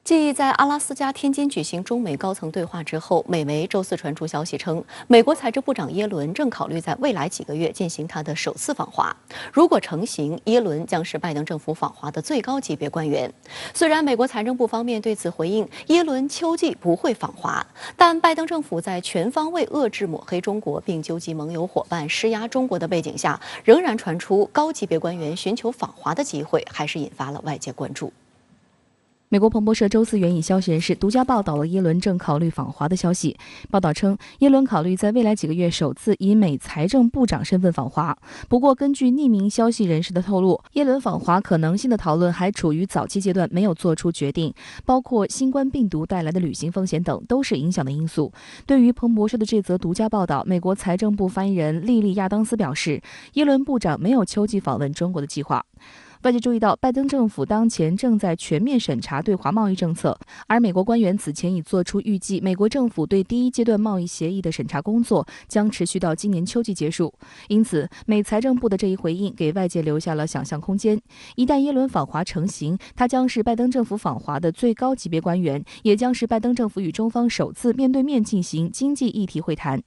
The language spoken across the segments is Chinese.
继在阿拉斯加、天津举行中美高层对话之后，美媒周四传出消息称，美国财政部长耶伦正考虑在未来几个月进行他的首次访华。如果成行，耶伦将是拜登政府访华的最高级别官员。虽然美国财政部方面对此回应，耶伦秋季不会访华，但拜登政府在全方位遏制抹黑中国并纠集盟友伙伴施压中国的背景下，仍然传出高级别官员寻求访华的机会，还是引发了外界关注。美国彭博社周四援引消息人士独家报道了耶伦正考虑访华的消息。报道称，耶伦考虑在未来几个月首次以美财政部长身份访华。不过，根据匿名消息人士的透露，耶伦访华可能性的讨论还处于早期阶段，没有做出决定，包括新冠病毒带来的旅行风险等都是影响的因素。对于彭博社的这则独家报道，美国财政部发言人莉莉亚当斯表示，耶伦部长没有秋季访问中国的计划。外界注意到，拜登政府当前正在全面审查对华贸易政策，而美国官员此前已做出预计，美国政府对第一阶段贸易协议的审查工作将持续到今年秋季结束。因此，美财政部的这一回应给外界留下了想象空间。一旦耶伦访华成行，他将是拜登政府访华的最高级别官员，也将是拜登政府与中方首次面对面进行经济议题会谈。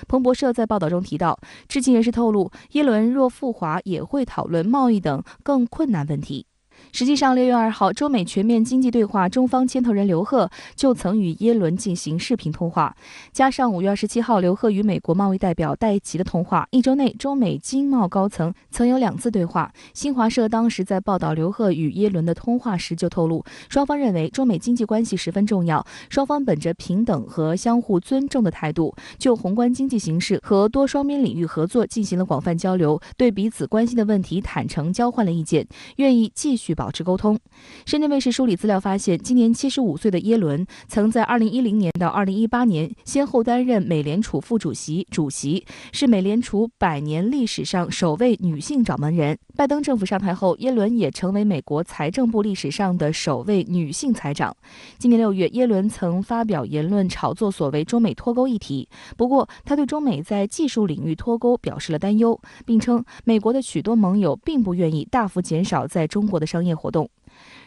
彭博社在报道中提到，知情人士透露，耶伦若赴华也会讨论贸易等更困难问题。实际上，6月2号，中美全面经济对话中方牵头人刘鹤就曾与耶伦进行视频通话，加上5月27号刘鹤与美国贸易代表戴琪的通话，1周内中美经贸高层曾有2次对话。新华社当时在报道刘鹤与耶伦的通话时就透露，双方认为中美经济关系十分重要，双方本着平等和相互尊重的态度，就宏观经济形势和多双边领域合作进行了广泛交流，对彼此关心的问题坦诚交换了意见，愿意继续保持沟通。深圳卫视梳理资料发现，今年75岁的耶伦曾在2010年到2018年先后担任美联储副主席、主席，是美联储100年历史上首位女性掌门人。拜登政府上台后，耶伦也成为美国财政部历史上的首位女性财长。今年6月，耶伦曾发表言论炒作所谓中美脱钩议题，不过他对中美在技术领域脱钩表示了担忧，并称美国的许多盟友并不愿意大幅减少在中国的商业活动。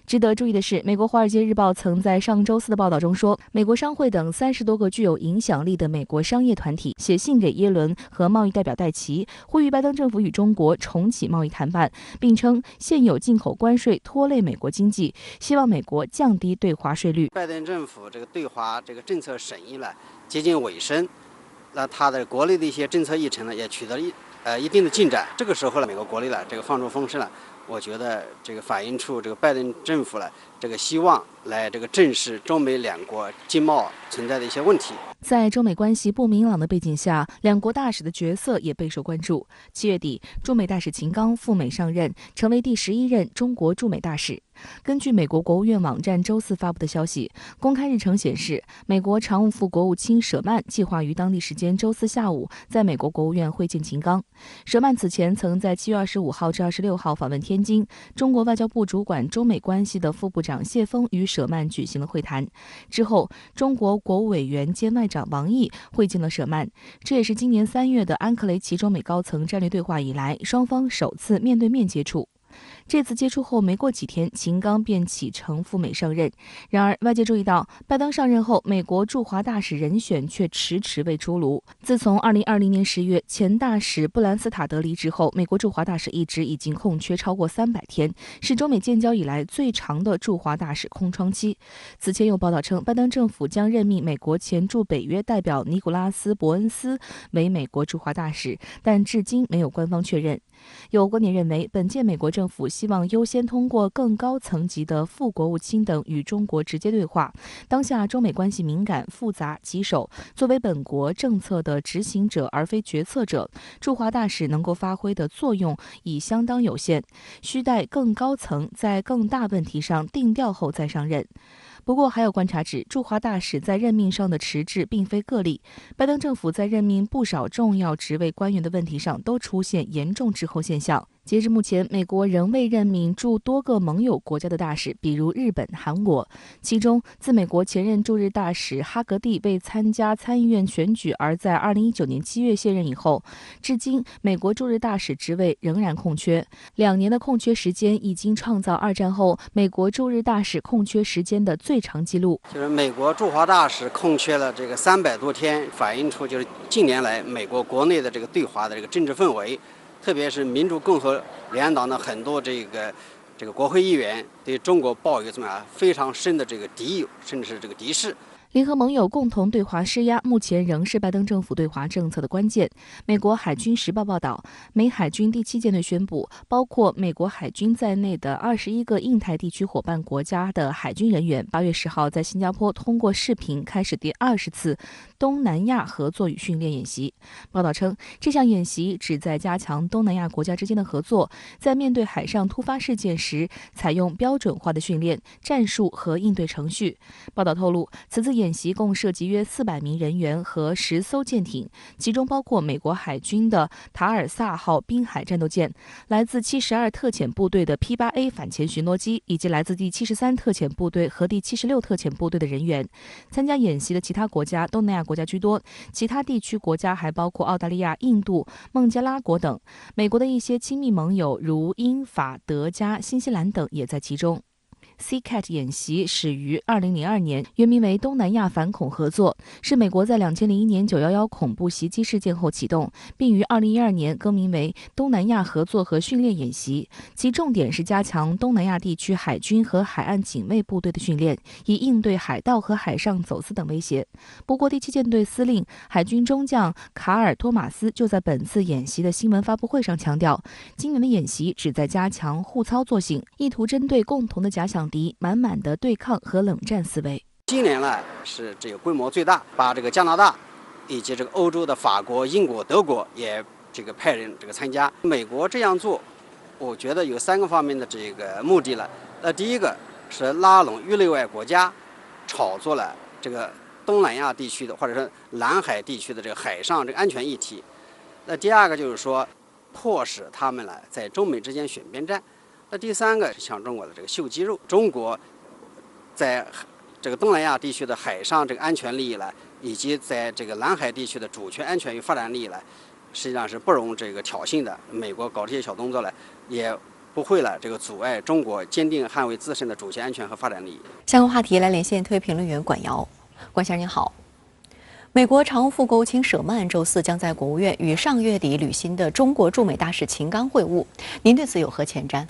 值得注意的是，美国《华尔街日报》曾在上周四的报道中说，美国商会等30多个具有影响力的美国商业团体写信给耶伦和贸易代表戴琪，呼吁拜登政府与中国重启贸易谈判，并称现有进口关税拖累美国经济，希望美国降低对华税率。拜登政府这个对华这个政策审议呢接近尾声，那他的国内的一些政策议程呢也取得了一定的进展。这个时候呢，美国国内呢这个放出风声了。我觉得这个反映出这个拜登政府呢，这个希望来这个正视中美两国经贸存在的一些问题。在中美关系不明朗的背景下，两国大使的角色也备受关注。7月底，驻美大使秦刚赴美上任，成为第11任中国驻美大使。根据美国国务院网站周四发布的消息，公开日程显示，美国常务副国务卿舍曼计划于当地时间周四下午在美国国务院会见秦刚。舍曼此前曾在7月25号至26号访问天津，中国外交部主管中美关系的副部长谢峰与舍曼举行了会谈。之后，中国国务委员兼外长王毅会见了舍曼，这也是今年3月的安克雷奇中美高层战略对话以来，双方首次面对面接触。这次接触后没过几天，秦刚便启程赴美上任。然而，外界注意到，拜登上任后，美国驻华大使人选却迟迟未出炉。自从2020年10月前大使布兰斯塔德离职后，美国驻华大使一直已经空缺超过300天，是中美建交以来最长的驻华大使空窗期。此前有报道称，拜登政府将任命美国前驻北约代表尼古拉斯·伯恩斯为美国驻华大使，但至今没有官方确认。有观点认为，本届美国政府希望优先通过更高层级的副国务卿等与中国直接对话。当下中美关系敏感、复杂、棘手，作为本国政策的执行者而非决策者，驻华大使能够发挥的作用已相当有限，需待更高层在更大问题上定调后再上任。不过，还有观察指，驻华大使在任命上的迟滞并非个例。拜登政府在任命不少重要职位官员的问题上都出现严重滞后。候现象。截至目前，美国仍未任命驻多个盟友国家的大使，比如日本、韩国。其中，自美国前任驻日大使哈格蒂为参加参议院选举而在2019年7月卸任以后，至今美国驻日大使职位仍然空缺。2年的空缺时间已经创造2战后美国驻日大使空缺时间的最长纪录。就是美国驻华大使空缺了这个300多天，反映出就是近年来美国国内的这个对华的这个政治氛围。特别是民主共和两党的很多这个国会议员对中国抱有非常深的这个敌意，甚至是这个敌视。联合盟友共同对华施压，目前仍是拜登政府对华政策的关键。美国海军时报报道，美海军第7舰队宣布，包括美国海军在内的21个印太地区伙伴国家的海军人员8月10号在新加坡通过视频开始第20次东南亚合作与训练演习。报道称，这项演习旨在加强东南亚国家之间的合作，在面对海上突发事件时，采用标准化的训练战术和应对程序。报道透露，此次演习共涉及约400名人员和10艘舰艇，其中包括美国海军的塔尔萨号滨海战斗舰、来自72特遣部队的 P-8A 反潜巡逻机，以及来自第73特遣部队和第76特遣部队的人员。参加演习的其他国家，东南亚国家居多，其他地区国家还包括澳大利亚、印度、孟加拉国等。美国的一些亲密盟友如英、法、德、加、新西兰等也在其中。CCAT 演习始于2002年，原名为东南亚反恐合作，是美国在2001年911恐怖袭击事件后启动，并于2012年更名为东南亚合作和训练演习。其重点是加强东南亚地区海军和海岸警卫部队的训练，以应对海盗和海上走私等威胁。不过，第7舰队司令海军中将卡尔·托马斯就在本次演习的新闻发布会上强调，今年的演习旨在加强互操作性，意图针对共同的假想敌满满的对抗和冷战思维。今年呢是这个规模最大，把这个加拿大以及这个欧洲的法国、英国、德国也派人参加。美国这样做，我觉得有3个方面的这个目的了。第一个是拉拢域内外国家，炒作了这个东南亚地区的或者是南海地区的这个海上安全议题。第二个就是说，迫使他们呢在中美之间选边站。第3个是向中国的秀肌肉。中国在这个东南亚地区的海上安全利益呢，以及在这个南海地区的主权安全与发展利益呢，实际上是不容挑衅的。美国搞这些小动作呢，也不会阻碍中国坚定捍卫自身的主权安全和发展利益。相关话题来连线特约评论员管瑶。管先生您好。美国常务副国务卿舍曼周4将在国务院与上月底履新的中国驻美大使秦刚会晤，您对此有何前瞻？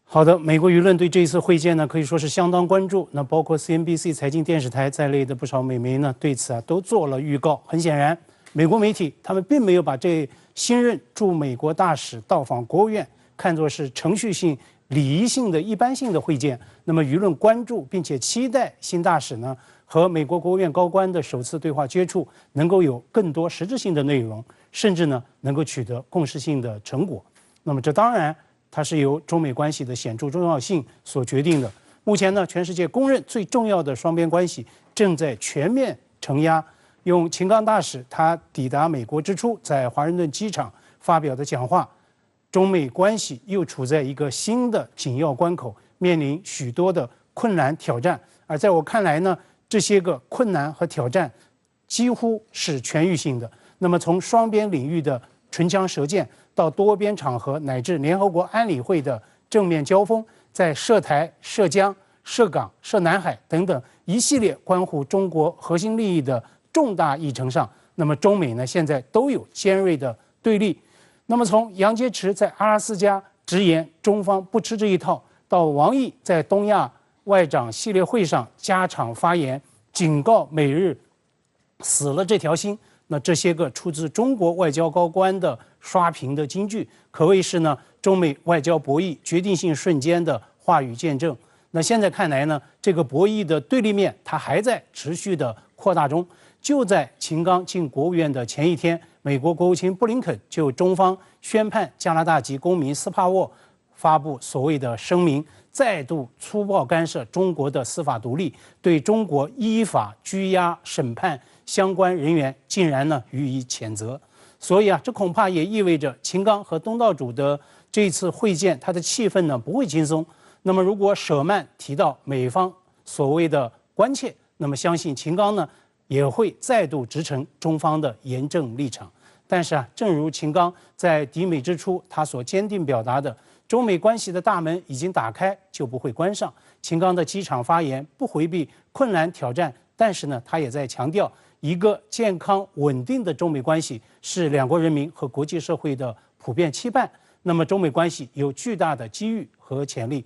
好的，美国舆论对这一次会见呢，可以说是相当关注。那包括 CNBC 财经电视台在内的不少美媒呢，对此都做了预告。很显然，美国媒体他们并没有把这新任驻美国大使到访国务院看作是程序性、礼仪性的一般性的会见。那么舆论关注并且期待新大使呢和美国国务院高官的首次对话接触能够有更多实质性的内容，甚至呢能够取得共识性的成果。那么这当然它是由中美关系的显著重要性所决定的。目前呢，全世界公认最重要的双边关系正在全面承压。用秦刚大使他抵达美国之初在华盛顿机场发表的讲话，中美关系又处在一个新的紧要关口，面临许多的困难挑战。而在我看来呢，这些个困难和挑战几乎是全域性的。那么从双边领域的唇枪舌剑到多边场合乃至联合国安理会的正面交锋，在涉台、涉疆、涉港、涉南海等等一系列关乎中国核心利益的重大议程上，那么中美呢现在都有尖锐的对立。那么从杨洁篪在阿拉斯加直言中方不吃这一套，到王毅在东亚外长系列会上加场发言，警告美日死了这条心。那这些个出自中国外交高官的刷屏的金句，可谓是呢中美外交博弈决定性瞬间的话语见证。那现在看来呢，这个博弈的对立面它还在持续的扩大中。就在秦刚进国务院的前一天，美国国务卿布林肯就中方宣判加拿大籍公民斯帕沃发布所谓的声明，再度粗暴干涉中国的司法独立，对中国依法拘押审判相关人员竟然呢予以谴责。所以啊，这恐怕也意味着秦刚和东道主的这次会见它的气氛呢不会轻松。那么如果舍曼提到美方所谓的关切，那么相信秦刚呢也会再度直陈中方的严正立场。但是正如秦刚在抵美之初他所坚定表达的，中美关系的大门已经打开，就不会关上。秦刚的机场发言不回避困难挑战，但是呢，他也在强调，一个健康稳定的中美关系是两国人民和国际社会的普遍期盼。那么，中美关系有巨大的机遇和潜力。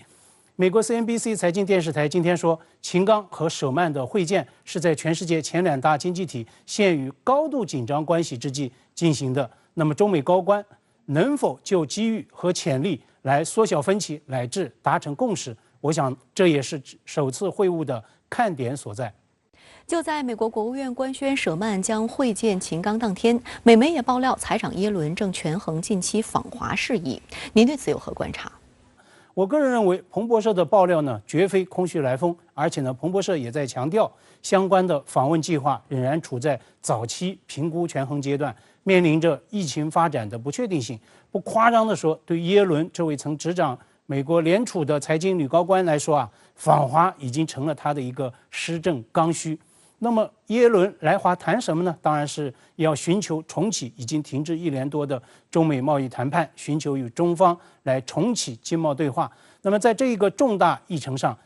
美国 CNBC 财经电视台今天说，秦刚和舍曼的会见是在全世界前2大经济体陷于高度紧张关系之际进行的。那么，中美高官能否就机遇和潜力来缩小分歧，乃至达成共识？我想这也是首次会晤的看点所在。就在美国国务院官宣舍曼将会见秦刚当天，美媒也爆料财长耶伦正权衡近期访华事宜。您对此有何观察？我个人认为，彭博社的爆料呢，绝非空穴来风，而且呢，彭博社也在强调，相关的访问计划仍然处在早期评估权衡阶段，面临着疫情发展的不确定性。不夸张地说，对耶伦这位曾执掌美国联储的财经女高官来说访华已经成了他的一个施政刚需。那么耶伦来华谈什么呢？当然是要寻求重启已经停滞1年多的中美贸易谈判，寻求与中方来重启经贸对话。那么在这一个重大议程上，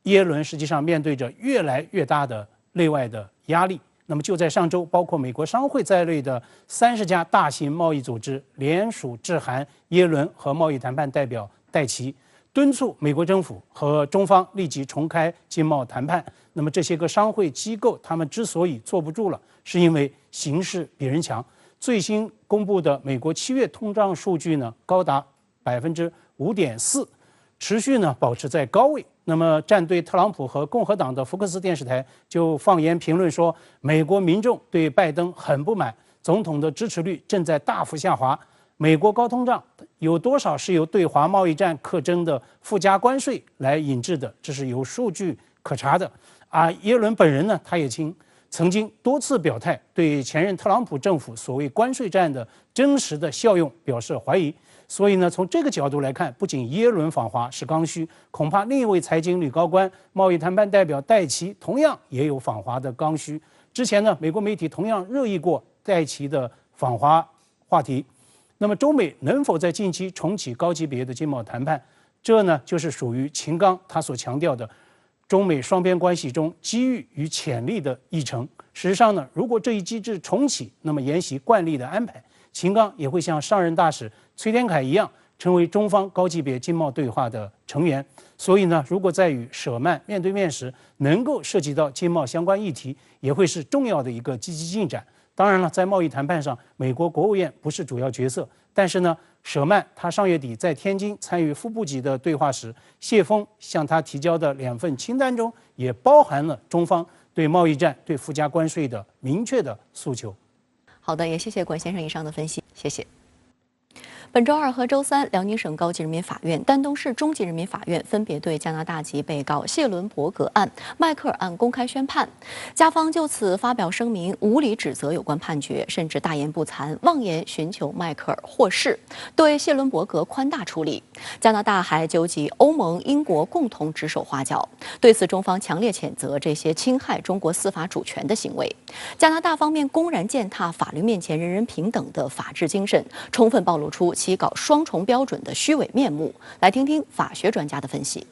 耶伦实际上面对着越来越大的内外的压力。那么就在上周，包括美国商会在内的30家大型贸易组织联署致函耶伦和贸易谈判代表戴琪，敦促美国政府和中方立即重开经贸谈判。那么这些个商会机构，他们之所以坐不住了，是因为形势比人强。最新公布的美国7月通胀数据呢，高达5.4%，持续呢保持在高位。那么站队特朗普和共和党的福克斯电视台就放言评论说，美国民众对拜登很不满，总统的支持率正在大幅下滑。美国高通胀有多少是由对华贸易战课征的附加关税来引致的？这是有数据可查的。耶伦本人呢，他也曾经多次表态，对前任特朗普政府所谓关税战的真实的效用表示怀疑。所以呢，从这个角度来看，不仅耶伦访华是刚需，恐怕另一位财经女高官、贸易谈判代表戴琪同样也有访华的刚需。之前呢，美国媒体同样热议过戴琪的访华话题。那么，中美能否在近期重启高级别的经贸谈判？这呢，就是属于秦刚他所强调的中美双边关系中机遇与潜力的议程。事实上呢，如果这一机制重启，那么沿袭惯例的安排，秦刚也会像上任大使崔天凯一样，成为中方高级别经贸对话的成员。所以呢，如果在与舍曼面对面时能够涉及到经贸相关议题，也会是重要的一个积极进展。当然了，在贸易谈判上，美国国务院不是主要角色，但是呢，舍曼他上月底在天津参与副部级的对话时，谢峰向他提交的2份清单中也包含了中方对贸易战、对附加关税的明确的诉求。好的，也谢谢管先生以上的分析，谢谢。本周2和周3，辽宁省高级人民法院、丹东市中级人民法院分别对加拿大籍被告谢伦伯格案、迈克尔案公开宣判。加方就此发表声明，无理指责有关判决，甚至大言不惭，妄言寻求迈克尔获释，对谢伦伯格宽大处理。加拿大还纠集欧盟、英国共同指手画脚。对此，中方强烈谴责这些侵害中国司法主权的行为。加拿大方面公然践踏法律面前人人平等的法治精神，充分暴露出其搞双重标准的虚伪面目。来听听法学专家的分析。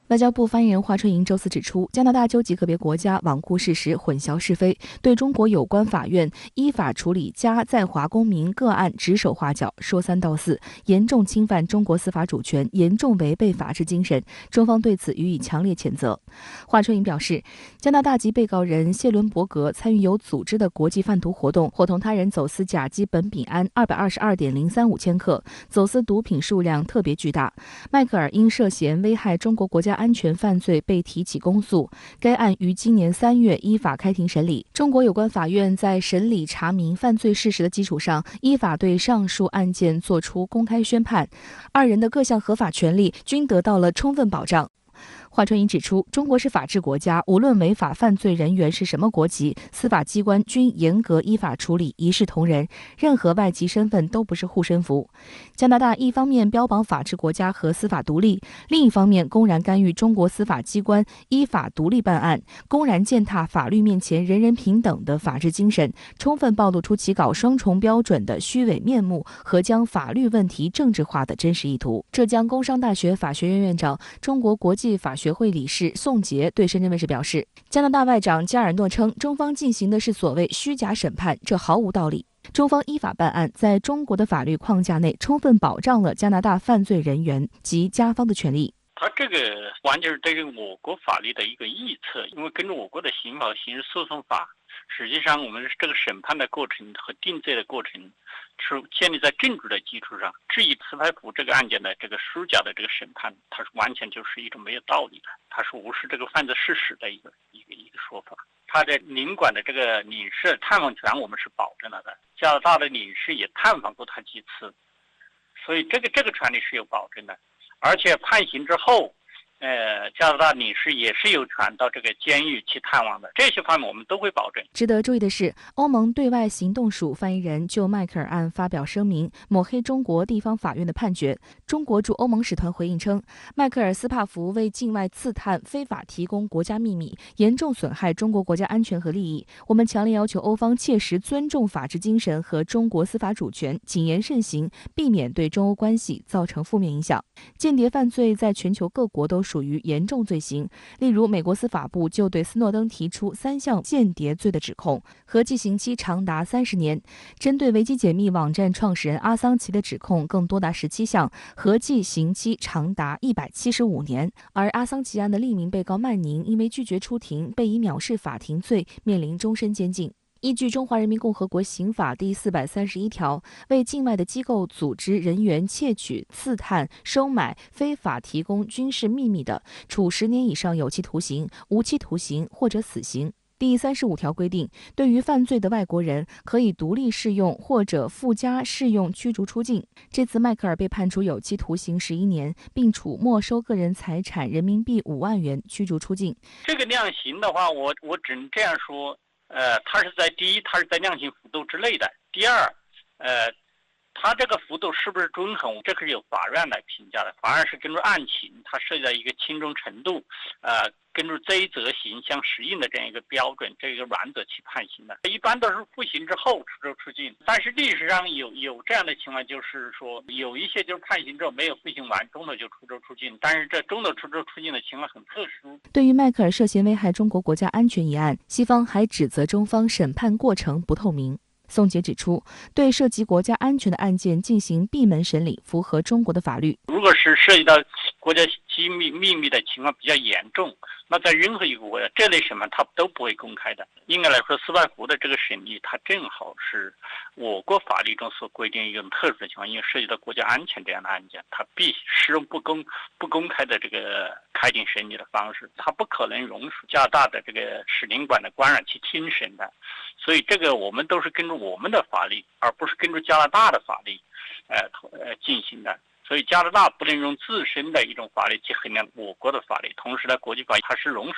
外交部发言人华春莹周四指出，加拿大纠集个别国家罔顾事实、混淆是非，对中国有关法院依法处理加在华公民个案指手画脚、说三道四，严重侵犯中国司法主权，严重违背法治精神。中方对此予以强烈谴责。华春莹表示，加拿大籍被告人谢伦伯格参与有组织的国际贩毒活动，伙同他人走私甲基苯丙胺222.035千克，走私毒品数量特别巨大。迈克尔因涉嫌危害中国国家安全犯罪被提起公诉，该案于今年3月依法开庭审理。中国有关法院在审理查明犯罪事实的基础上，依法对上述案件作出公开宣判，二人的各项合法权利均得到了充分保障。华春莹指出，中国是法治国家，无论违法犯罪人员是什么国籍，司法机关均严格依法处理，一视同仁，任何外籍身份都不是护身符。加拿大一方面标榜法治国家和司法独立，另一方面公然干预中国司法机关依法独立办案，公然践踏法律面前人人平等的法治精神，充分暴露出其搞双重标准的虚伪面目和将法律问题政治化的真实意图。浙江工商大学法学院院长、中国国际法学会理事宋杰对深圳卫视表示，加拿大外长加尔诺称，中方进行的是所谓虚假审判，这毫无道理。中方依法办案，在中国的法律框架内，充分保障了加拿大犯罪人员及加方的权利。他这个完全是对于我国法律的一个臆测，因为根据我国的刑法、刑事诉讼法，实际上我们这个审判的过程和定罪的过程是建立在证据的基础上。至于司法部这个案件的这个虚假的这个审判，它是完全就是一种没有道理的，它是无视这个犯罪事实的一个说法。他的领馆的这个领事探访权我们是保证了的，加拿大的领事也探访过他几次，所以这个权利是有保证的。而且判刑之后，加拿大领事也是有权到这个监狱去探望的，这些方面我们都会保证。值得注意的是，欧盟对外行动署发言人就迈克尔案发表声明，抹黑中国地方法院的判决。中国驻欧盟使团回应称，迈克尔斯帕福为境外刺探非法提供国家秘密，严重损害中国国家安全和利益。我们强烈要求欧方切实尊重法治精神和中国司法主权，谨言慎行，避免对中欧关系造成负面影响。间谍犯罪在全球各国都属于严重罪行，例如美国司法部就对斯诺登提出3项间谍罪的指控，合计刑期长达30年。针对维基解密网站创始人阿桑奇的指控更多达17项，合计刑期长达175年。而阿桑奇案的另一名被告曼宁因为拒绝出庭，被以藐视法庭罪面临终身监禁。依据《中华人民共和国刑法》第431条，为境外的机构、组织、人员窃取、刺探、收买、非法提供军事秘密的，处10年以上有期徒刑、无期徒刑或者死刑。第35条规定，对于犯罪的外国人，可以独立适用或者附加适用驱逐出境。这次迈克尔被判处有期徒刑11年，并处没收个人财产人民币5万元，驱逐出境。这个量刑的话，我只能这样说。它是在第一，它是在量刑幅度之内的。第二，它这个幅度是不是均衡，这个是由法院来评价的。法院是根据案情，它涉及到一个轻重程度，根据罪责刑相适应的这样一个标准，这个原则去判刑的。一般都是服刑之后出州出境，但是历史上有这样的情况，就是说有一些就是判刑之后没有服刑完，中途就出州出境，但是这中途出州出境的情况很特殊。对于迈克尔涉嫌危害中国国家安全一案，西方还指责中方审判过程不透明。宋杰指出，对涉及国家安全的案件进行闭门审理，符合中国的法律。如果是涉及到国家机密秘密的情况比较严重，那在任何一个国家，这类审判它都不会公开的。应该来说，司法部的这个审理，它正好是我国法律中所规定一种特殊的情况，因为涉及到国家安全这样的案件，它必须使用不公开的这个开庭审理的方式，它不可能容许加拿大的这个使领馆的官员去听审的。所以这个我们都是根据我们的法律，而不是根据加拿大的法律进行的。所以加拿大不能用自身的一种法律去衡量我国的法律，同时呢，国际法它是容许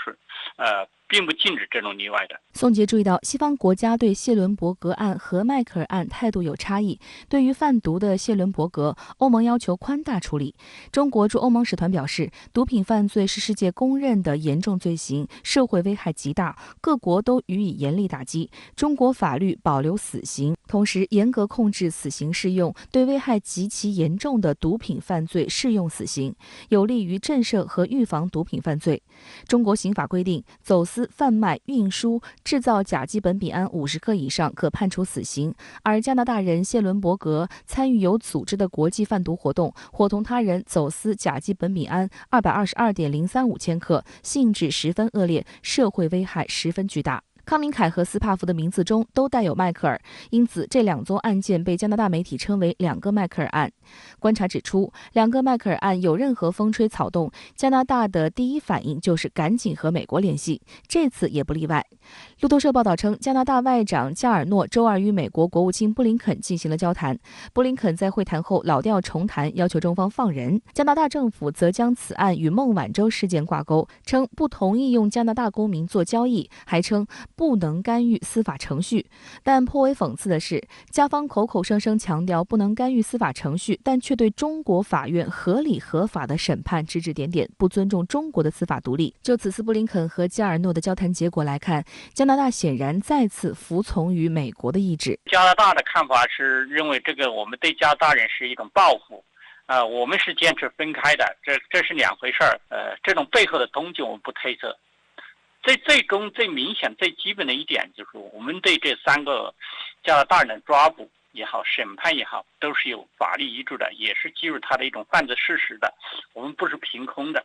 并不禁止这种例外的。宋杰注意到，西方国家对谢伦伯格案和迈克尔案态度有差异。对于贩毒的谢伦伯格，欧盟要求宽大处理。中国驻欧盟使团表示，毒品犯罪是世界公认的严重罪行，社会危害极大，各国都予以严厉打击。中国法律保留死刑，同时严格控制死刑适用，对危害极其严重的毒品犯罪适用死刑，有利于震慑和预防毒品犯罪。中国刑法规定，走私、贩卖、运输、制造甲基苯丙胺50克以上可判处死刑，而加拿大人谢伦伯格参与有组织的国际贩毒活动，伙同他人走私甲基苯丙胺222.035千克，性质十分恶劣，社会危害十分巨大。康明凯和斯帕夫的名字中都带有迈克尔，因此这2宗案件被加拿大媒体称为2个迈克尔案。观察指出，2个迈克尔案有任何风吹草动，加拿大的第一反应就是赶紧和美国联系，这次也不例外。路透社报道称，加拿大外长加尔诺周2与美国国务卿布林肯进行了交谈，布林肯在会谈后老调重弹，要求中方放人。加拿大政府则将此案与孟晚舟事件挂钩，称不同意用加拿大公民做交易，还称不能干预司法程序。但颇为讽刺的是，加方口口声声强调不能干预司法程序，但却对中国法院合理合法的审判指指点点，不尊重中国的司法独立。就此次布林肯和加尔诺的交谈结果来看，加拿大显然再次服从于美国的意志。加拿大的看法是认为这个我们对加拿大人是一种报复，我们是坚持分开的，这是2回事儿。这种背后的动机我们不推测。最明显、最基本的一点就是，我们对这3个加拿大人的抓捕也好、审判也好，都是有法律依据的，也是基于他的一种犯罪事实的。我们不是凭空的，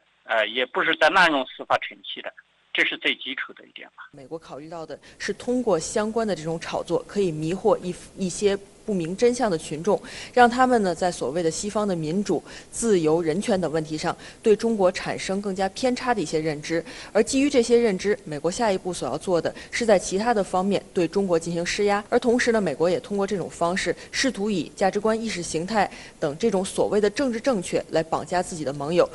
也不是在滥用司法程序的。这是最基础的一点吧。美国考虑到的是通过相关的这种炒作，可以迷惑一些不明真相的群众，让他们呢在所谓的西方的民主、自由、人权等问题上，对中国产生更加偏差的一些认知。而基于这些认知，美国下一步所要做的是在其他的方面对中国进行施压。而同时呢，美国也通过这种方式，试图以价值观、意识形态等这种所谓的政治正确来绑架自己的盟友。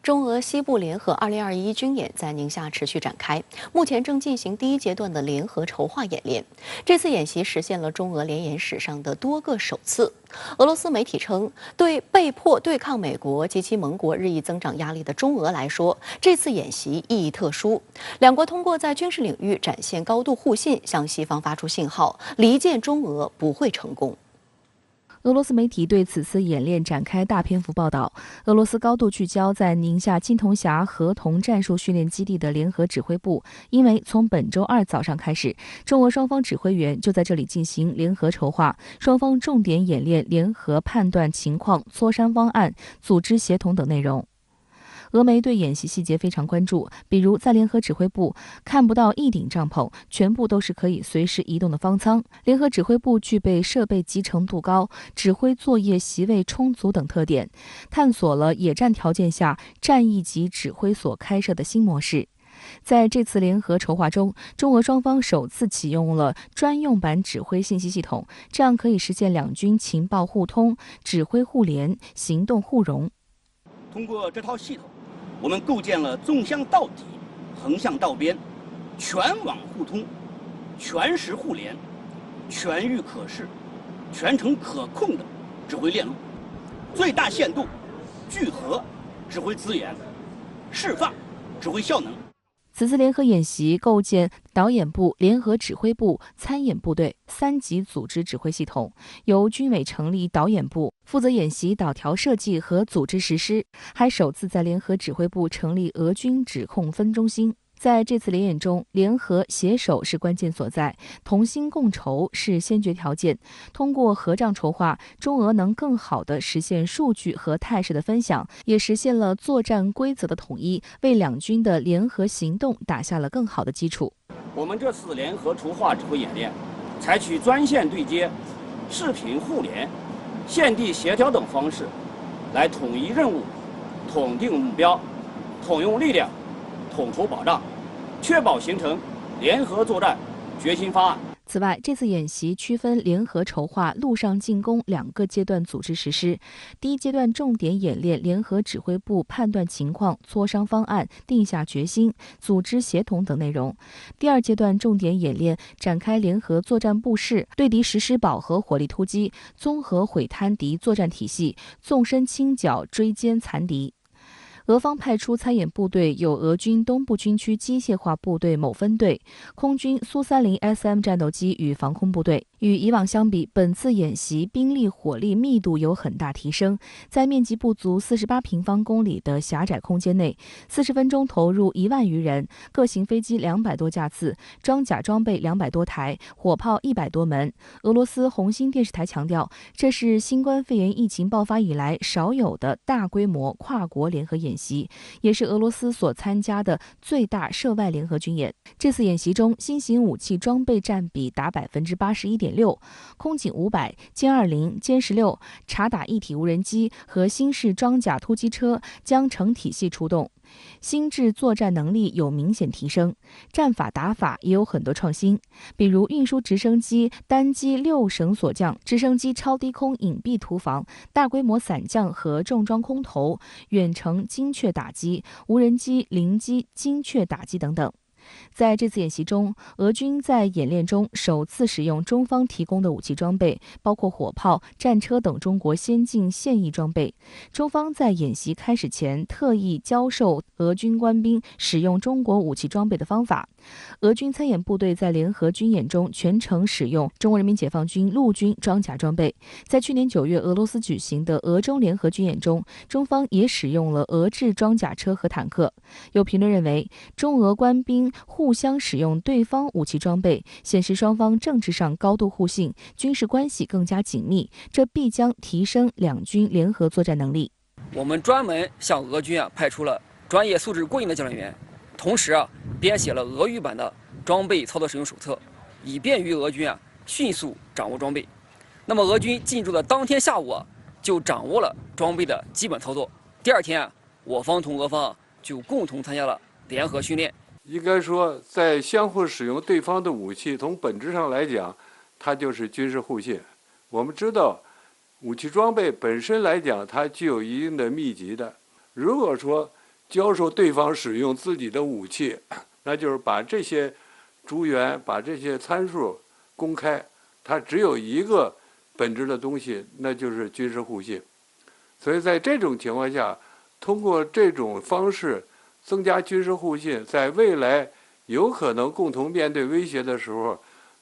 中俄西部联合2021军演在宁夏持续展开，目前正进行第1阶段的联合筹划演练。这次演习实现了中俄联演史上的多个首次。俄罗斯媒体称，对被迫对抗美国及其盟国日益增长压力的中俄来说，这次演习意义特殊。两国通过在军事领域展现高度互信，向西方发出信号，离间中俄不会成功。俄罗斯媒体对此次演练展开大篇幅报道。俄罗斯高度聚焦在宁夏金铜峡合同战术训练基地的联合指挥部，因为从本周2早上开始，中俄双方指挥员就在这里进行联合筹划，双方重点演练联合判断情况、磋商方案、组织协同等内容。俄媒对演习细节非常关注，比如在联合指挥部看不到一顶帐篷，全部都是可以随时移动的方舱。联合指挥部具备设备集成度高、指挥作业席位充足等特点，探索了野战条件下战役级指挥所开设的新模式。在这次联合筹划中，中俄双方首次启用了专用版指挥信息系统，这样可以实现两军情报互通、指挥互联、行动互融。通过这套系统，我们构建了纵向到底、横向到边、全网互通、全时互联、全域可视、全程可控的指挥链路，最大限度聚合指挥资源，释放指挥效能。此次联合演习构建导演部、联合指挥部、参演部队3级组织指挥系统，由军委成立导演部，负责演习导条设计和组织实施，还首次在联合指挥部成立俄军指控分中心。在这次联演中，联合携手是关键所在，同心共筹是先决条件。通过合账筹划，中俄能更好地实现数据和态势的分享，也实现了作战规则的统一，为两军的联合行动打下了更好的基础。我们这次联合筹划指挥演练，采取专线对接、视频互联、现地协调等方式，来统一任务、统定目标、统用力量、统筹保障，确保形成联合作战决心方案。此外，这次演习区分联合筹划、陆上进攻2个阶段组织实施。第一阶段重点演练联合指挥部判断情况、磋商方案、定下决心、组织协同等内容。第二阶段重点演练展开联合作战布势，对敌实施饱和火力突击，综合毁瘫敌作战体系，纵深清剿追歼残敌。俄方派出参演部队有俄军东部军区机械化部队某分队、空军苏30SM 战斗机与防空部队。与以往相比，本次演习兵力火力密度有很大提升。在面积不足48平方公里的狭窄空间内，40分钟投入1万余人，各型飞机200多架次，装甲装备200多台，火炮100多门。俄罗斯红星电视台强调，这是新冠肺炎疫情爆发以来少有的大规模跨国联合演习，也是俄罗斯所参加的最大涉外联合军演。这次演习中，新型武器装备占比达81.6%，空警500、歼20、歼16、察打一体无人机和新式装甲突击车将成体系出动。新制作战能力有明显提升，战法打法也有很多创新，比如运输直升机单机6绳索降、直升机超低空隐蔽突防、大规模伞降和重装空投、远程精确打击、无人机零机精确打击等等。在这次演习中，俄军在演练中首次使用中方提供的武器装备，包括火炮、战车等中国先进现役装备。中方在演习开始前特意教授俄军官兵使用中国武器装备的方法。俄军参演部队在联合军演中全程使用中国人民解放军陆军装甲装备。在去年9月俄罗斯举行的俄中联合军演中，中方也使用了俄制装甲车和坦克。有评论认为，中俄官兵互相使用对方武器装备，显示双方政治上高度互信，军事关系更加紧密，这必将提升两军联合作战能力。我们专门向俄军派出了专业素质过硬的教练员，同时编写了俄语版的装备操作使用手册，以便于俄军迅速掌握装备。那么俄军进驻的当天下午就掌握了装备的基本操作。第二天我方同俄方就共同参加了联合训练。应该说，在相互使用对方的武器，从本质上来讲，它就是军事互信。我们知道，武器装备本身来讲，它具有一定的密集的。如果说教授对方使用自己的武器，那就是把这些诸元、把这些参数公开，它只有一个本质的东西，那就是军事互信。所以在这种情况下，通过这种方式增加军事互信，在未来有可能共同面对威胁的时候，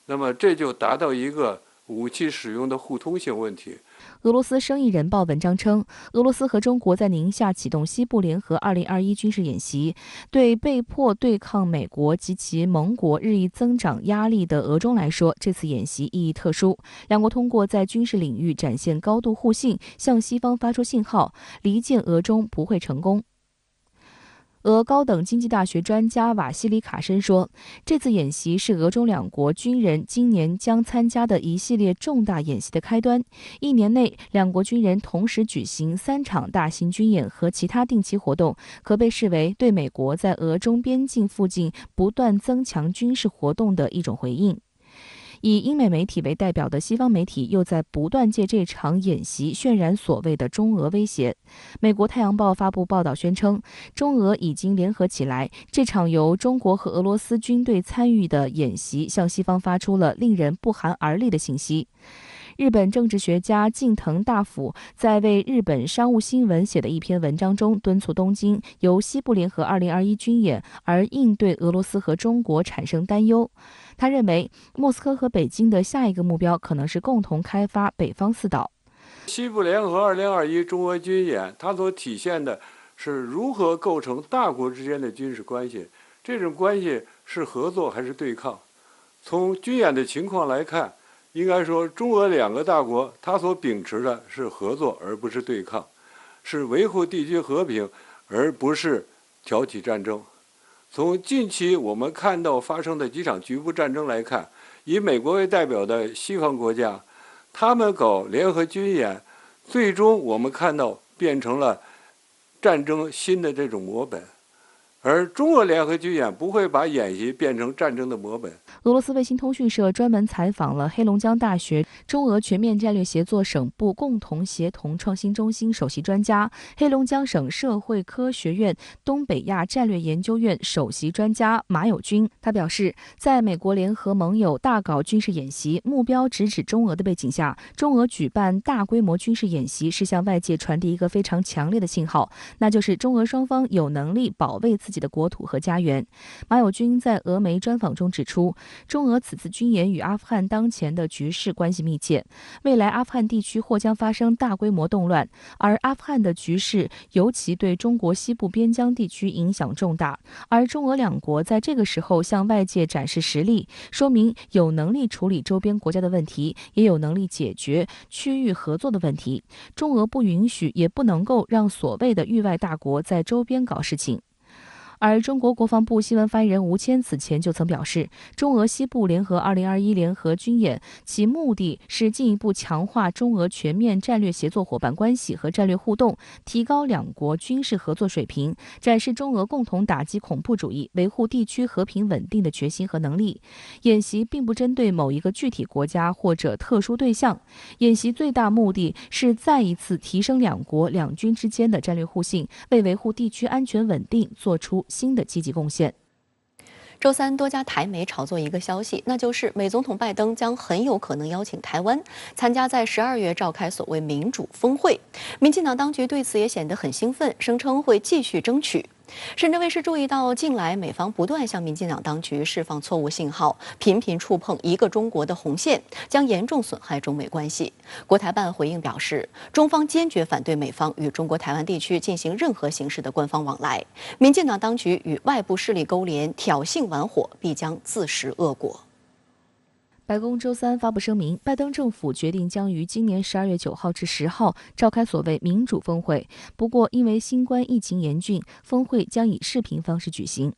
那么这就达到一个武器使用的互通性问题。俄罗斯生意人报文章称，俄罗斯和中国在宁夏启动西部联合2021军事演习，对被迫对抗美国及其盟国日益增长压力的俄中来说，这次演习意义特殊。两国通过在军事领域展现高度互信，向西方发出信号，离间俄中不会成功。俄高等经济大学专家瓦西里卡申说，这次演习是俄中两国军人今年将参加的一系列重大演习的开端。1年内，两国军人同时举行3场大型军演和其他定期活动，可被视为对美国在俄中边境附近不断增强军事活动的一种回应。以英美媒体为代表的西方媒体又在不断借这场演习渲染所谓的中俄威胁。美国《太阳报》发布报道宣称，中俄已经联合起来，这场由中国和俄罗斯军队参与的演习向西方发出了令人不寒而栗的信息。日本政治学家近藤大辅在为日本商务新闻写的一篇文章中，敦促东京由西部联合2021军演而应对俄罗斯和中国产生担忧。他认为，莫斯科和北京的下一个目标可能是共同开发北方四岛。西部联合2021中俄军演，它所体现的是如何构成大国之间的军事关系，这种关系是合作还是对抗？从军演的情况来看，应该说中俄两个大国，它所秉持的是合作而不是对抗，是维护地区和平而不是挑起战争。从近期我们看到发生的几场局部战争来看，以美国为代表的西方国家，他们搞联合军演，最终我们看到变成了战争新的这种模本。而中俄联合军演不会把演习变成战争的模本。俄罗斯卫星通讯社专门采访了黑龙江大学中俄全面战略协作省部共同协同创新中心首席专家、黑龙江省社会科学院东北亚战略研究院首席专家马友军。他表示，在美国联合盟友大搞军事演习，目标直指中俄的背景下，中俄举办大规模军事演习是向外界传递一个非常强烈的信号，那就是中俄双方有能力保卫自己自己的国土和家园。马友军在俄媒专访中指出，中俄此次军演与阿富汗当前的局势关系密切，未来阿富汗地区或将发生大规模动乱，而阿富汗的局势尤其对中国西部边疆地区影响重大，而中俄两国在这个时候向外界展示实力，说明有能力处理周边国家的问题，也有能力解决区域合作的问题。中俄不允许也不能够让所谓的域外大国在周边搞事情。而中国国防部新闻发言人吴谦此前就曾表示，中俄西部联合2021联合军演，其目的是进一步强化中俄全面战略协作伙伴关系和战略互动，提高两国军事合作水平，展示中俄共同打击恐怖主义、维护地区和平稳定的决心和能力。演习并不针对某一个具体国家或者特殊对象，演习最大目的是再一次提升两国两军之间的战略互信，为维护地区安全稳定做出新的积极贡献。周三，多家台媒炒作一个消息，那就是美总统拜登将很有可能邀请台湾参加在12月召开所谓民主峰会。民进党当局对此也显得很兴奋，声称会继续争取。深圳卫视注意到，近来美方不断向民进党当局释放错误信号，频频触碰一个中国的红线，将严重损害中美关系。国台办回应表示，中方坚决反对美方与中国台湾地区进行任何形式的官方往来。民进党当局与外部势力勾连，挑衅玩火，必将自食恶果。白宫周三发布声明，拜登政府决定将于今年12月9号至10号召开所谓民主峰会。不过，因为新冠疫情严峻，峰会将以视频方式举行。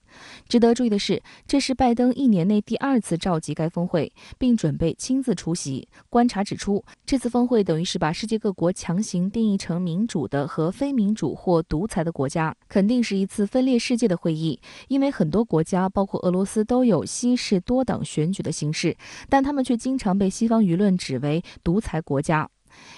值得注意的是，这是拜登1年内第2次召集该峰会，并准备亲自出席。观察指出，这次峰会等于是把世界各国强行定义成民主的和非民主或独裁的国家，肯定是一次分裂世界的会议。因为很多国家，包括俄罗斯，都有西式多党选举的形式，但他们却经常被西方舆论指为独裁国家。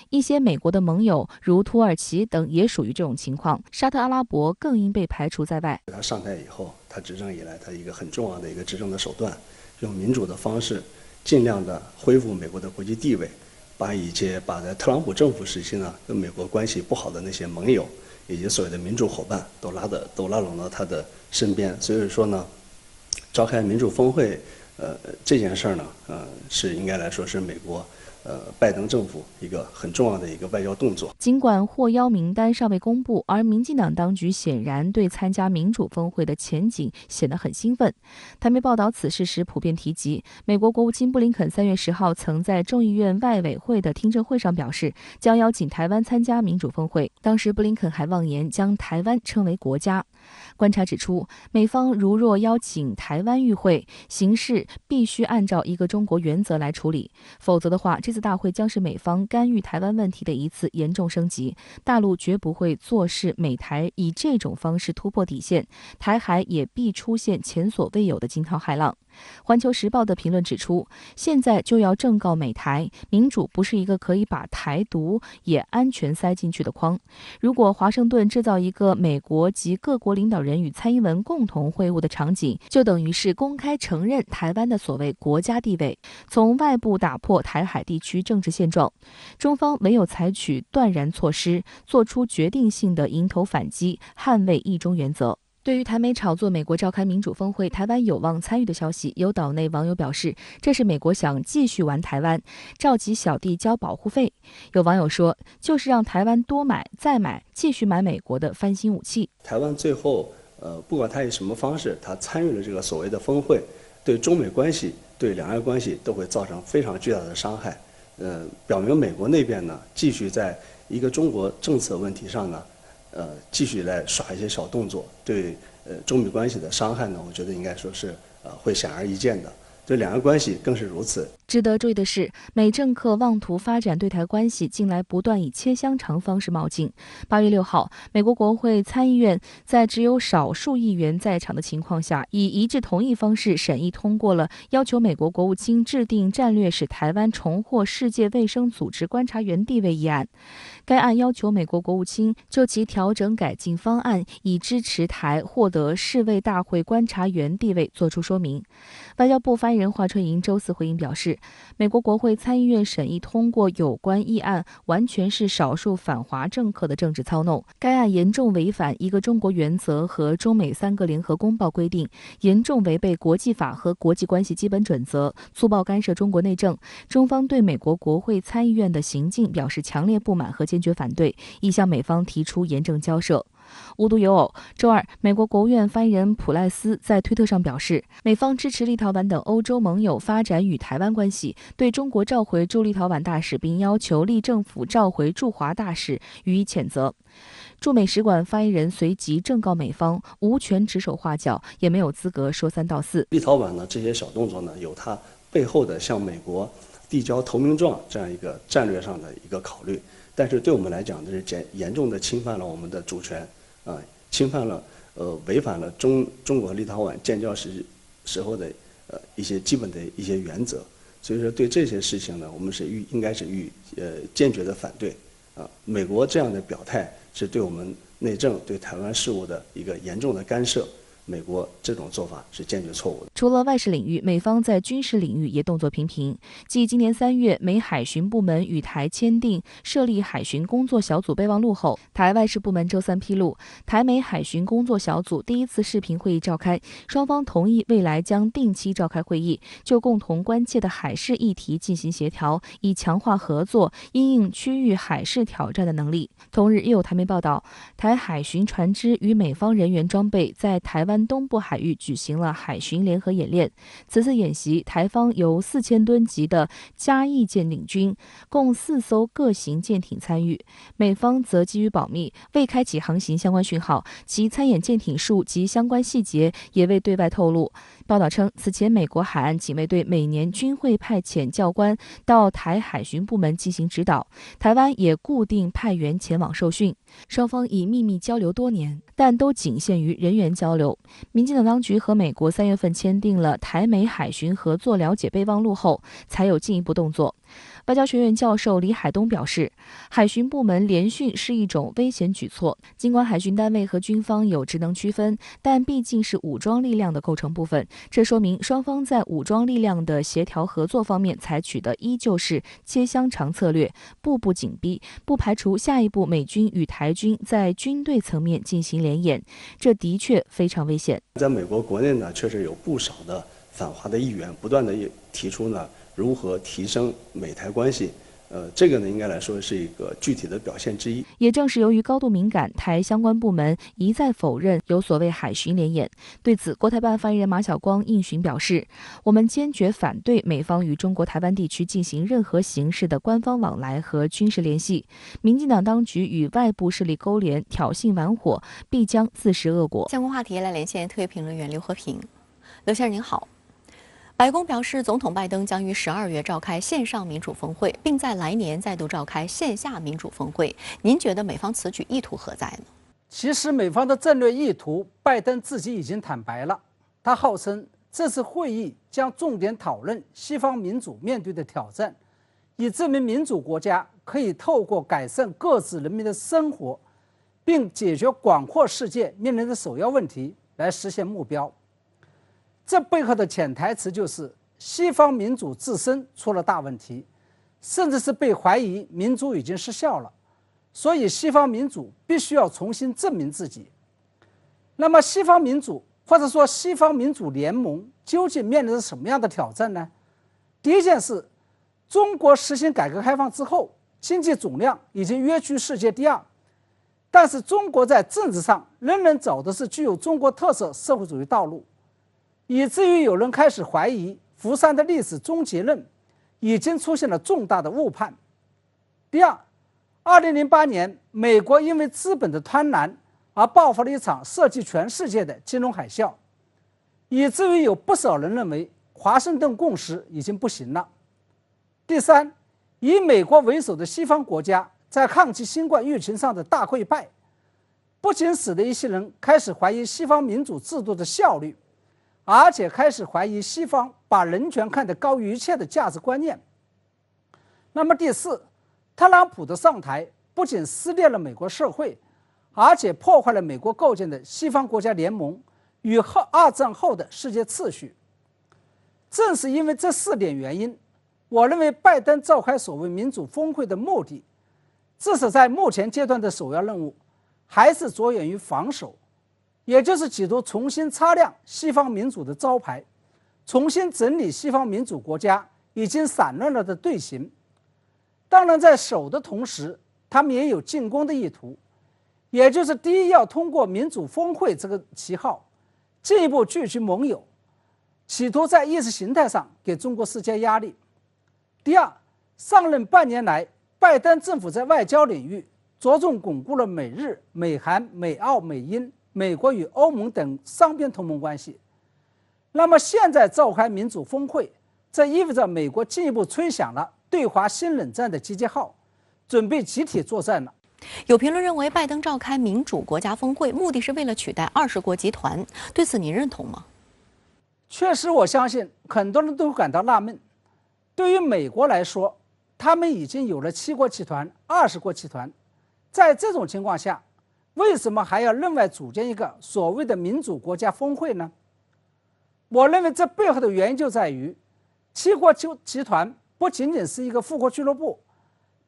一些美国的盟友，如土耳其等，也属于这种情况。沙特阿拉伯更应被排除在外。他上台以后，他执政以来，他一个很重要的一个执政的手段，用民主的方式，尽量的恢复美国的国际地位，把在特朗普政府时期呢跟美国关系不好的那些盟友以及所谓的民主伙伴都拉拢到他的身边。所以说呢，召开民主峰会，这件事儿呢，是应该来说是美国拜登政府一个很重要的一个外交动作。尽管获邀名单尚未公布，而民进党当局显然对参加民主峰会的前景显得很兴奋。台媒报道此事时普遍提及，美国国务卿布林肯3月10号曾在众议院外委会的听证会上表示，将邀请台湾参加民主峰会。当时布林肯还妄言将台湾称为国家。观察指出，美方如若邀请台湾与会，形势必须按照一个中国原则来处理，否则的话，这次大会将是美方干预台湾问题的一次严重升级。大陆绝不会坐视美台以这种方式突破底线，台海也必出现前所未有的惊涛骇浪。环球时报的评论指出，现在就要正告美台，民主不是一个可以把台独也安全塞进去的框。如果华盛顿制造一个美国及各国领导人与蔡英文共同会晤的场景，就等于是公开承认台湾的所谓国家地位，从外部打破台海地区政治现状。中方唯有采取断然措施，做出决定性的迎头反击，捍卫一中原则。对于台媒炒作美国召开民主峰会，台湾有望参与的消息，有岛内网友表示，这是美国想继续玩台湾，召集小弟交保护费。有网友说，就是让台湾多买再买，继续买美国的翻新武器。台湾最后不管他以什么方式，他参与了这个所谓的峰会，对中美关系、对两岸关系都会造成非常巨大的伤害。表明美国那边呢，继续在一个中国政策问题上呢，继续来耍一些小动作，对中美关系的伤害呢，我觉得应该说是会显而易见的。对两岸关系更是如此。值得注意的是，美政客妄图发展对台关系，近来不断以切香肠方式冒进。8月6号，美国国会参议院在只有少数议员在场的情况下，以一致同意方式审议通过了要求美国国务卿制定战略，使台湾重获世界卫生组织观察员地位一案。该案要求美国国务卿就其调整改进方案，以支持台获得世卫大会观察员地位作出说明。外交部发言人华春莹周四回应表示，示，美国国会参议院审议通过有关议案，完全是少数反华政客的政治操弄。该案严重违反一个中国原则和中美3个联合公报规定，严重违背国际法和国际关系基本准则，粗暴干涉中国内政。中方对美国国会参议院的行径表示强烈不满和坚决反对，亦向美方提出严正交涉。无独有偶，周二，美国国务院发言人普赖斯在推特上表示，美方支持立陶宛等欧洲盟友发展与台湾关系，对中国召回驻立陶宛大使并要求立政府召回驻华大使予以谴责。驻美使馆发言人随即正告美方，无权指手画脚，也没有资格说三道四。立陶宛呢这些小动作呢，有它背后的向美国递交投名状这样一个战略上的一个考虑，但是对我们来讲，这是严重的侵犯了我们的主权。侵犯了违反了中国和立陶宛建交时候的一些基本的一些原则，所以说对这些事情呢，我们是应该是坚决的反对美国这样的表态是对我们内政对台湾事务的一个严重的干涉。美国这种做法是坚决错误的。除了外事领域，美方在军事领域也动作频频。继今年3月美海巡部门与台签订设立海巡工作小组备忘录后，台外事部门周三披露，台美海巡工作小组第1次视频会议召开，双方同意未来将定期召开会议，就共同关切的海事议题进行协调，以强化合作，因应区域海事挑战的能力。同日，又有台媒报道，台海巡船只与美方人员装备在台湾东部海域举行了海巡联合演练。此次演习，台方由4000吨级的嘉义舰领军，共4艘各型舰艇参与。美方则基于保密，未开启航行相关讯号，其参演舰艇数及相关细节也未对外透露。报道称，此前美国海岸警卫队每年均会派遣教官到台海巡部门进行指导，台湾也固定派员前往受训。双方已秘密交流多年，但都仅限于人员交流。民进党当局和美国3月份签订了台美海巡合作了解备忘录后，才有进一步动作。外交学院教授李海东表示，海巡部门联训是一种危险举措，尽管海巡单位和军方有职能区分，但毕竟是武装力量的构成部分，这说明双方在武装力量的协调合作方面采取的依旧是切香肠策略，步步紧逼，不排除下一步美军与台军在军队层面进行联演，这的确非常危险。在美国国内呢，确实有不少的反华的议员不断的提出呢，如何提升美台关系。这个呢，应该来说是一个具体的表现之一。也正是由于高度敏感，台相关部门一再否认有所谓海巡联演。对此，国台办发言人马晓光应询表示，我们坚决反对美方与中国台湾地区进行任何形式的官方往来和军事联系。民进党当局与外部势力勾连、挑衅玩火，必将自食恶果。相关话题来连线特约评论员刘和平。刘先生您好。白宫表示，总统拜登将于12月召开线上民主峰会，并在来年再度召开线下民主峰会。您觉得美方此举意图何在呢？其实，美方的战略意图，拜登自己已经坦白了。他号称这次会议将重点讨论西方民主面对的挑战，以证明民主国家可以透过改善各自人民的生活，并解决广阔世界面临的首要问题，来实现目标。这背后的潜台词就是西方民主自身出了大问题，甚至是被怀疑民主已经失效了，所以西方民主必须要重新证明自己。那么西方民主或者说西方民主联盟究竟面临着什么样的挑战呢？第一件事，中国实行改革开放之后，经济总量已经跃居世界第2，但是中国在政治上仍然走的是具有中国特色社会主义道路，以至于有人开始怀疑福山的历史终结论已经出现了重大的误判。第二，2008年，美国因为资本的贪婪而爆发了一场涉及全世界的金融海啸，以至于有不少人认为华盛顿共识已经不行了。第三，以美国为首的西方国家在抗击新冠疫情上的大溃败，不仅使得一些人开始怀疑西方民主制度的效率，而且开始怀疑西方把人权看得高于一切的价值观念。那么第四，特朗普的上台不仅撕裂了美国社会，而且破坏了美国构建的西方国家联盟与2战后的世界秩序。正是因为这4点原因，我认为拜登召开所谓民主峰会的目的，至少在目前阶段的首要任务，还是着眼于防守，也就是企图重新擦亮西方民主的招牌，重新整理西方民主国家已经散乱了的队形。当然，在守的同时，他们也有进攻的意图，也就是第一，要通过民主峰会这个旗号，进一步聚集盟友，企图在意识形态上给中国施加压力。第二，上任半年来，拜登政府在外交领域着重巩固了美日、美韩、美澳、美英、美国与欧盟等双边同盟关系。那么现在召开民主峰会，这意味着美国进一步吹响了对华新冷战的集结号，准备集体作战了。有评论认为，拜登召开民主国家峰会，目的是为了取代20国集团，对此您认同吗？确实，我相信很多人都感到纳闷。对于美国来说，他们已经有了7国集团、20国集团，在这种情况下，为什么还要另外组建一个所谓的民主国家峰会呢？我认为这背后的原因就在于，7国集团不仅仅是一个富国俱乐部，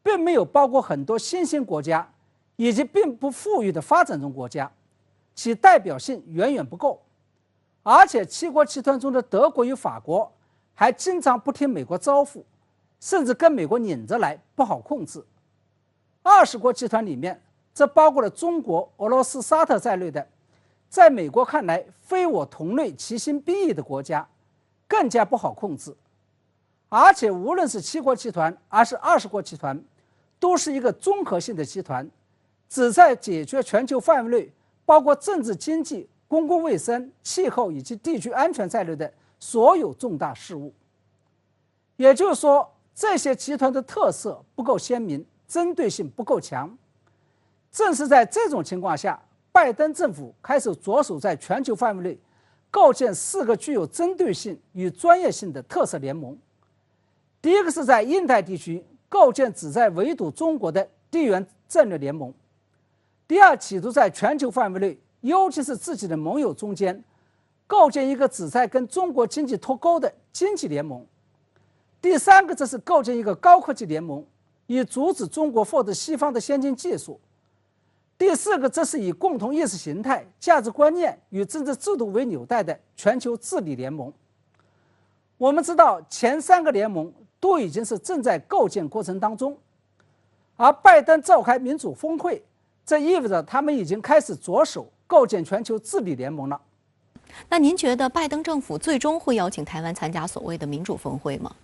并没有包括很多新兴国家以及并不富裕的发展中国家，其代表性远远不够。而且7国集团中的德国与法国还经常不听美国招呼，甚至跟美国拧着来，不好控制。20国集团里面，这包括了中国、俄罗斯、沙特在内的，在美国看来非我同类、其心必异的国家，更加不好控制。而且无论是7国集团还是20国集团，都是一个综合性的集团，旨在解决全球范围内包括政治、经济、公共卫生、气候以及地区安全在内的所有重大事务。也就是说，这些集团的特色不够鲜明，针对性不够强。正是在这种情况下，拜登政府开始着手在全球范围内构建4个具有针对性与专业性的特色联盟。第一个是在印太地区构建旨在围堵中国的地缘战略联盟。第二，企图在全球范围内，尤其是自己的盟友中间，构建一个旨在跟中国经济脱钩的经济联盟。第三个，则是构建一个高科技联盟，以阻止中国获得西方的先进技术。第四个，则是以共同意识形态、价值观念与政治制度为纽带的全球治理联盟。我们知道，前3个联盟都已经是正在构建过程当中，而拜登召开民主峰会，这意味着他们已经开始着手构建全球治理联盟了。那您觉得拜登政府最终会邀请台湾参加所谓的民主峰会吗？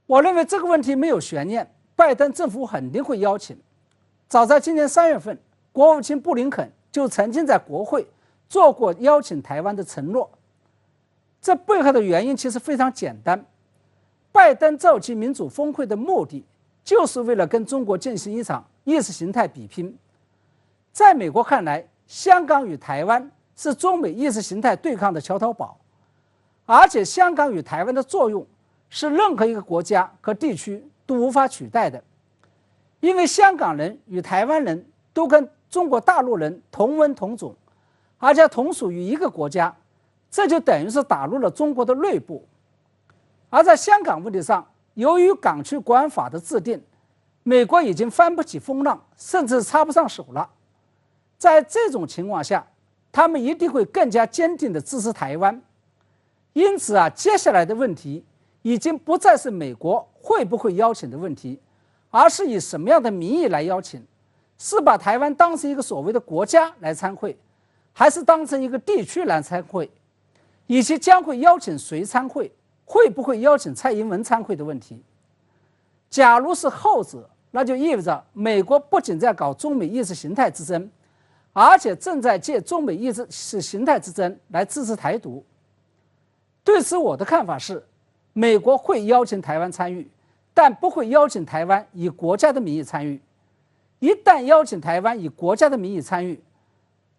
我认为这个问题没有悬念，拜登政府肯定会邀请。早在今年3月份，国务卿布林肯就曾经在国会做过邀请台湾的承诺。这背后的原因其实非常简单，拜登召集民主峰会的目的，就是为了跟中国进行一场意识形态比拼。在美国看来，香港与台湾是中美意识形态对抗的桥头堡，而且香港与台湾的作用是任何一个国家和地区都无法取代的，因为香港人与台湾人都跟中国大陆人同文同种，而且同属于一个国家，这就等于是打入了中国的内部。而在香港问题上，由于港区国安法的制定，美国已经翻不起风浪，甚至插不上手了。在这种情况下，他们一定会更加坚定地支持台湾。因此接下来的问题已经不再是美国会不会邀请的问题，而是以什么样的名义来邀请，是把台湾当成一个所谓的国家来参会，还是当成一个地区来参会，以及将会邀请谁参会，会不会邀请蔡英文参会的问题。假如是后者，那就意味着美国不仅在搞中美意识形态之争，而且正在借中美意识形态之争来支持台独。对此我的看法是，美国会邀请台湾参与，但不会邀请台湾以国家的名义参与。一旦邀请台湾以国家的名义参与，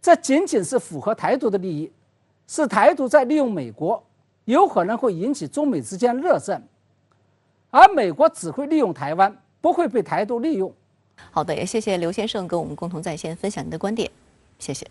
这仅仅是符合台独的利益，是台独在利用美国，有可能会引起中美之间热战，而美国只会利用台湾，不会被台独利用。好的，也谢谢刘先生跟我们共同在线分享您的观点，谢谢。